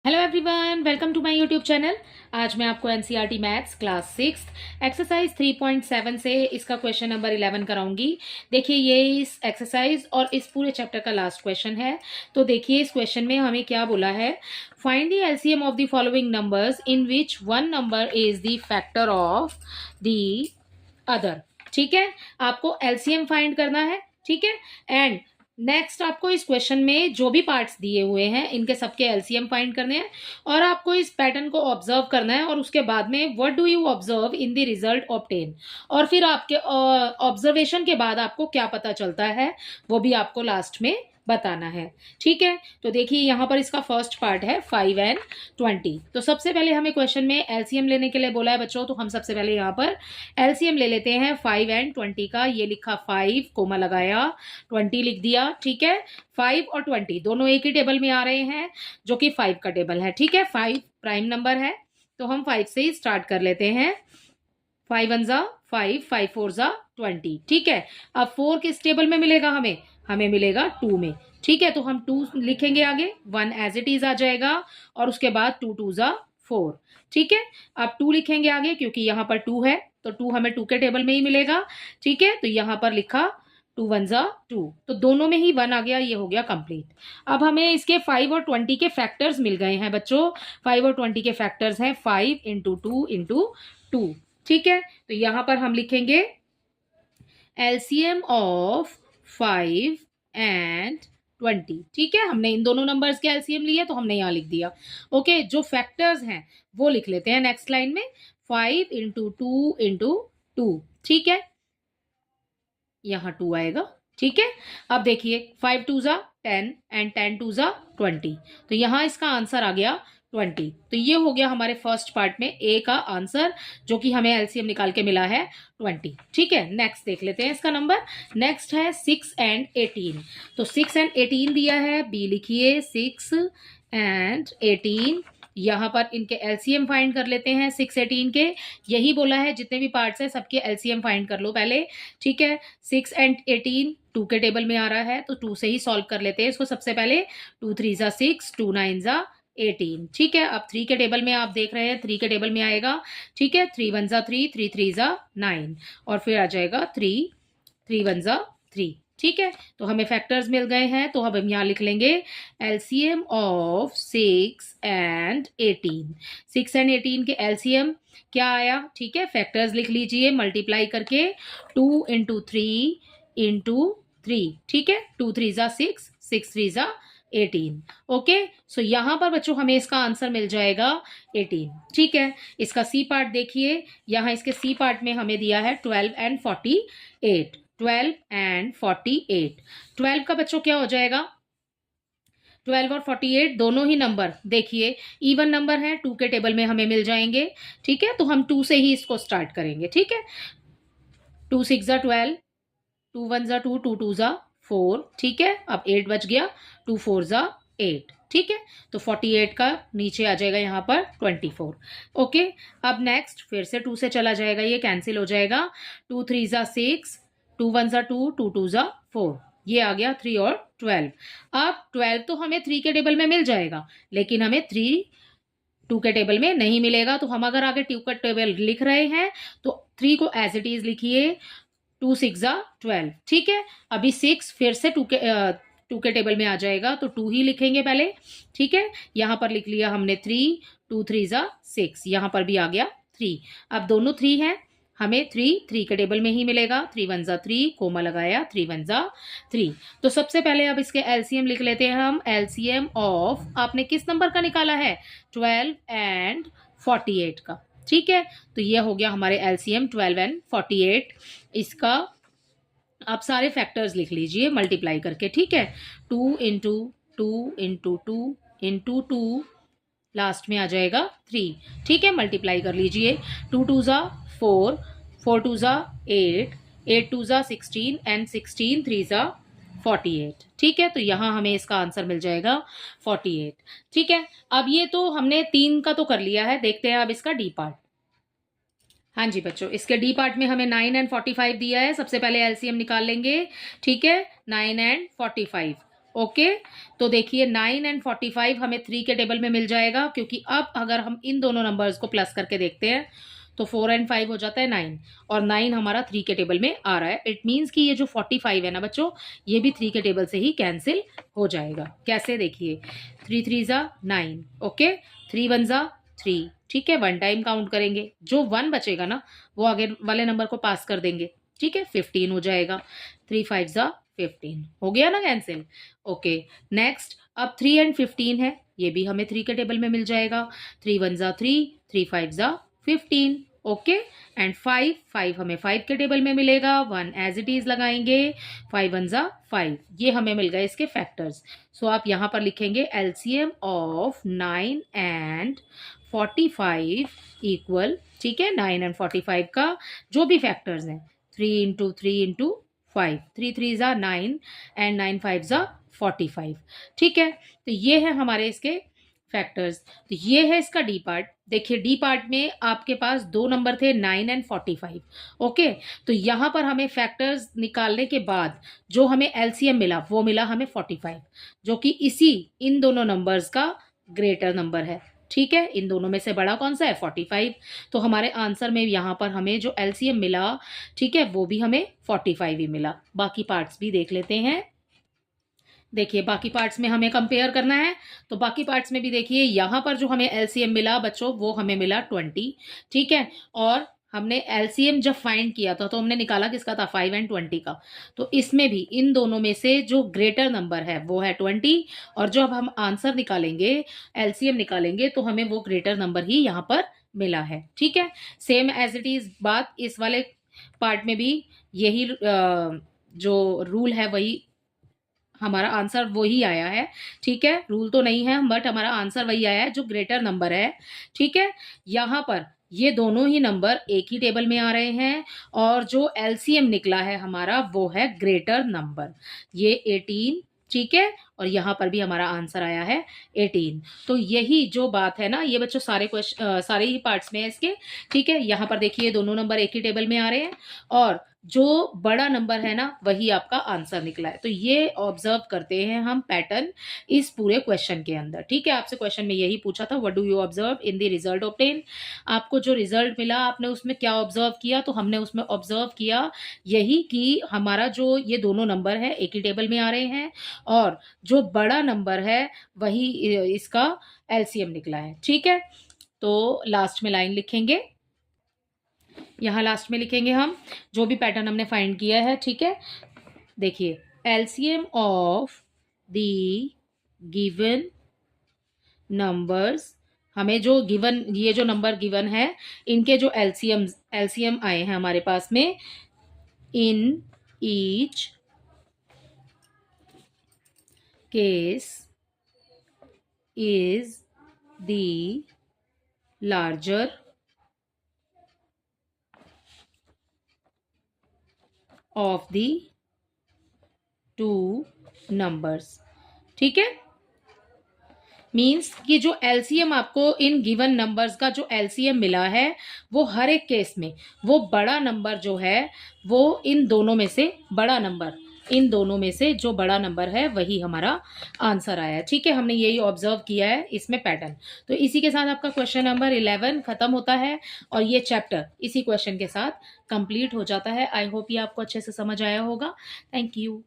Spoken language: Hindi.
Hello everyone, welcome to my YouTube channel. आज मैं आपको एनसीईआरटी मैथ्स क्लास 6 एक्सरसाइज 3.7 से इसका क्वेश्चन नंबर 11 कराऊंगी। देखिए, ये इस एक्सरसाइज और इस पूरे चैप्टर का लास्ट क्वेश्चन है। तो देखिए, इस क्वेश्चन में हमें क्या बोला है, find the LCM of the following numbers in which one number is the factor of the other. ठीक है, आपको एलसीएम फाइंड करना है। ठीक है, एंड नेक्स्ट आपको इस क्वेश्चन में जो भी पार्ट्स दिए हुए हैं इनके सबके एलसीएम फाइंड करने हैं और आपको इस पैटर्न को ऑब्जर्व करना है और उसके बाद में what do you observe in the result obtain, और फिर आपके ऑब्जर्वेशन के बाद आपको क्या पता चलता है वो भी आपको लास्ट में बताना है। ठीक है, तो देखिए यहाँ पर इसका फर्स्ट पार्ट है 5 एंड 20। तो सबसे पहले हमें क्वेश्चन में एलसीएम लेने के लिए बोला है बच्चों, तो हम सबसे पहले यहाँ पर एलसीएम ले लेते हैं 5 एंड 20 का। ये लिखा 5 कोमा लगाया, 20 लिख दिया। ठीक है, 5 और 20 दोनों एक ही टेबल में आ रहे हैं जो कि 5 का टेबल है। ठीक है, 5 प्राइम नंबर है तो हम 5 से ही स्टार्ट कर लेते हैं। 5 वन जा 5, 5 फोर जा 20। ठीक है, अब 4 किस टेबल में मिलेगा, हमें मिलेगा 2 में। ठीक है, तो हम 2 लिखेंगे आगे, 1 एज इट इज आ जाएगा और उसके बाद 2 टू जा 4। ठीक है, अब 2 लिखेंगे आगे क्योंकि यहाँ पर 2 है तो 2 हमें 2 के टेबल में ही मिलेगा। ठीक है, तो यहाँ पर लिखा 2 वन जा 2, तो दोनों में ही 1 आ गया, ये हो गया कंप्लीट। अब हमें इसके 5 और 20 के फैक्टर्स मिल गए हैं बच्चों। 5 और 20 के फैक्टर्स हैं 5 इंटू 2 इंटू 2। ठीक है, तो यहां पर हम लिखेंगे एलसीएम ऑफ 5 एंड 20। ठीक है, हमने इन दोनों नंबर्स के एलसीएम लिए तो हमने यहां लिख दिया। ओके, जो फैक्टर्स हैं वो लिख लेते हैं नेक्स्ट लाइन में, 5 इंटू 2 इंटू 2। ठीक है, यहाँ 2 आएगा। ठीक है, अब देखिए 5 टू जा 10 एंड 10 टू जा 20, तो यहाँ इसका आंसर आ गया 20। तो ये हो गया हमारे फर्स्ट पार्ट में ए का आंसर, जो कि हमें एलसीएम निकाल के मिला है 20। ठीक है, नेक्स्ट देख लेते हैं इसका नंबर। नेक्स्ट है 6 एंड 18। तो 6 एंड 18 दिया है, बी लिखिए 6 एंड 18। यहाँ पर इनके एलसीएम फाइंड कर लेते हैं 6 18 के। यही बोला है जितने भी पार्ट्स हैं सबके एलसीएम फाइंड कर लो पहले। ठीक है, 6 एंड 18 2 के टेबल में आ रहा है तो 2 से ही सॉल्व कर लेते हैं इसको सबसे पहले। 2 3 जा 6, 2 9 जा 18। ठीक है, अब 3 के टेबल में आप देख रहे हैं 3 के टेबल में आएगा। ठीक है, 3 1 जा 3, 3 3 जा 9 और फिर आ जाएगा 3 3 1 जा 3। ठीक है, तो हमें फैक्टर्स मिल गए हैं तो अब हम यहाँ लिख लेंगे एलसीएम ऑफ 6 एंड 18। 6 एंड 18 के एलसीएम क्या आया। ठीक है, फैक्टर्स लिख लीजिए मल्टीप्लाई करके, 2 इंटू 3 इंटू 3। ठीक है, 2 3 जा 6, 6 3 जा 18। ओके, सो यहां पर बच्चों हमें इसका आंसर मिल जाएगा 18। ठीक है, इसका सी पार्ट देखिए, यहां इसके सी पार्ट में हमें दिया है 12 एंड 48। 12 एंड 48, 12 का बच्चों क्या हो जाएगा, 12 और 48 दोनों ही नंबर देखिए इवन नंबर है, 2 के टेबल में हमें मिल जाएंगे। ठीक है, तो हम 2 से ही इसको स्टार्ट करेंगे। ठीक है, 2 6 जा 12, 2 1 जा 2, 2 2 जा 4। ठीक है, अब 8 बच गया, 2 4 जा 8। ठीक है, तो 48 का नीचे आ जाएगा यहाँ पर 24। ओके, अब नेक्स्ट फिर से 2 से चला जाएगा, ये कैंसिल हो जाएगा। 2 3 जा 6, 2 1 जा 2, 2 2 जा 4, ये आ गया 3 और 12। अब 12 तो हमें 3 के टेबल में मिल जाएगा लेकिन हमें 3 2 के टेबल में नहीं मिलेगा, तो हम अगर आगे 2 का टेबल लिख रहे हैं तो 3 को एज इट इज लिखिए, 2 6 जा 12। ठीक है, अभी 6 फिर से 2 के टेबल में आ जाएगा तो 2 ही लिखेंगे पहले। ठीक है, यहाँ पर लिख लिया हमने 3, 2 3 जा 6, यहाँ पर भी आ गया 3। अब दोनों 3 हैं, हमें 3 के टेबल में ही मिलेगा। 3 1 जा 3, कोमा लगाया, 3 1 जा 3। तो सबसे पहले अब इसके एलसीएम लिख लेते हैं हम। एलसीएम ऑफ आपने किस नंबर का निकाला है, 12 एंड 48 का। ठीक है, तो ये हो गया हमारे एलसीएम 12 एंड 48। इसका आप सारे फैक्टर्स लिख लीजिए मल्टीप्लाई करके। ठीक है, 2 इंटू 2 इंटू 2 इंटू 2, लास्ट में आ जाएगा 3। ठीक है, मल्टीप्लाई कर लीजिए, 2 2 जा 4, 4 2 जा 8, 8 2 जा 16 एंड 16 3 जा 48। ठीक है, तो यहाँ हमें इसका आंसर मिल जाएगा 48। ठीक है, अब ये तो हमने 3 का तो कर लिया है, देखते हैं अब इसका डी पार्ट। हाँ जी बच्चों, इसके डी पार्ट में हमें 9 एंड 45 दिया है। सबसे पहले एलसीएम निकाल लेंगे। ठीक है, 9 एंड 45, ओके, तो देखिए 9 एंड 45 हमें 3 के टेबल में मिल जाएगा, क्योंकि अब अगर हम इन दोनों नंबर्स को प्लस करके देखते हैं तो 4 एंड 5 हो जाता है 9, और 9 हमारा 3 के टेबल में आ रहा है। इट मीन्स कि ये जो 45 है ना बच्चों, ये भी 3 के टेबल से ही कैंसिल हो जाएगा। कैसे, देखिए 3 3 जा 9, ओके, 3 1 जा 3, ठीक है, 1 टाइम काउंट करेंगे, जो 1 बचेगा ना वो आगे वाले नंबर को पास कर देंगे, ठीक है, 15 हो जाएगा। 3 5 जा 15 हो गया ना कैंसिल। ओके, नेक्स्ट अब 3 एंड 15 है, ये भी हमें 3 के टेबल में मिल जाएगा। 3 1 जा 3, 3 5 जा 15, ओके, एंड 5 5 हमें 5 के टेबल में मिलेगा, 1 एज इट इज लगाएंगे, 5 1 जा 5, ये हमें मिल गए इसके फैक्टर्स। सो आप यहां पर लिखेंगे एलसीएम ऑफ 9 एंड 45 इक्वल, ठीक है, 9 एंड 45 का जो भी फैक्टर्स हैं, 3 इंटू 3 इंटू 5, 3 3 जा 9 एंड 9 5 जा 45, ठीक है। तो ये है हमारे इसके फैक्टर्स। तो ये है इसका डी पार्ट। देखिए डी पार्ट में आपके पास दो नंबर थे 9 एंड 45, ओके। तो यहाँ पर हमें फैक्टर्स निकालने के बाद जो हमें एलसीएम मिला वो मिला हमें 45, जो कि इसी इन दोनों नंबर्स का ग्रेटर नंबर है, ठीक है। इन दोनों में से बड़ा कौन सा है, 45। तो हमारे आंसर में यहाँ पर हमें जो एलसीएम मिला, ठीक है, वो भी हमें 45 ही मिला। बाकी पार्ट्स भी देख लेते हैं। देखिए बाकी पार्ट्स में हमें कंपेयर करना है, तो बाकी पार्ट्स में भी देखिए यहाँ पर जो हमें एलसीएम मिला बच्चों वो हमें मिला 20, ठीक है। और हमने एलसीएम जब फाइंड किया था तो हमने निकाला किसका था, 5 एंड 20 का। तो इसमें भी इन दोनों में से जो ग्रेटर नंबर है वो है 20, और जो अब हम आंसर निकालेंगे, एलसीएम निकालेंगे, तो हमें वो ग्रेटर नंबर ही यहाँ पर मिला है, ठीक है। सेम एज इट इज बात इस वाले पार्ट में भी यही जो रूल है वही, हमारा आंसर वही आया है, ठीक है। रूल तो नहीं है बट हमारा आंसर वही आया है जो ग्रेटर नंबर है, ठीक है। यहाँ पर ये दोनों ही नंबर एक ही टेबल में आ रहे हैं, और जो एलसीएम निकला है हमारा वो है ग्रेटर नंबर, ये 18, ठीक है। और यहाँ पर भी हमारा आंसर आया है 18। तो यही जो बात है ना, ये बच्चों सारे क्वेश्चन सारे ही पार्ट्स में है इसके, ठीक है। यहाँ पर देखिए दोनों नंबर एक ही टेबल में आ रहे हैं, और जो बड़ा नंबर है ना वही आपका आंसर निकला है। तो ये ऑब्जर्व करते हैं हम पैटर्न इस पूरे क्वेश्चन के अंदर, ठीक है। आपसे क्वेश्चन में यही पूछा था, what do you observe in the result obtain. आपको जो रिजल्ट मिला आपने उसमें क्या ऑब्जर्व किया, तो हमने उसमें ऑब्जर्व किया यही कि हमारा जो ये दोनों नंबर है एक ही टेबल में आ रहे हैं, और जो बड़ा नंबर है वही इसका एलसीएम निकला है, ठीक है। तो लास्ट में लाइन लिखेंगे, यहाँ लास्ट में लिखेंगे हम जो भी पैटर्न हमने फाइंड किया है, ठीक है। देखिए LCM of the given numbers, हमें जो गिवन ये जो नंबर गिवन है इनके जो एलसीएम आए हैं हमारे पास में, in each case is the larger of the two numbers, ठीक है। मीन्स कि जो एलसीएम आपको इन गिवन नंबर्स का जो एलसीएम मिला है वो हर एक केस में वो बड़ा नंबर जो है वो इन दोनों में से बड़ा नंबर, इन दोनों में से जो बड़ा नंबर है वही हमारा आंसर आया है, ठीक है। हमने यही ऑब्जर्व किया है इसमें पैटर्न। तो इसी के साथ आपका क्वेश्चन नंबर 11 खत्म होता है, और ये चैप्टर इसी क्वेश्चन के साथ कंप्लीट हो जाता है। आई होप ये आपको अच्छे से समझ आया होगा। Thank you.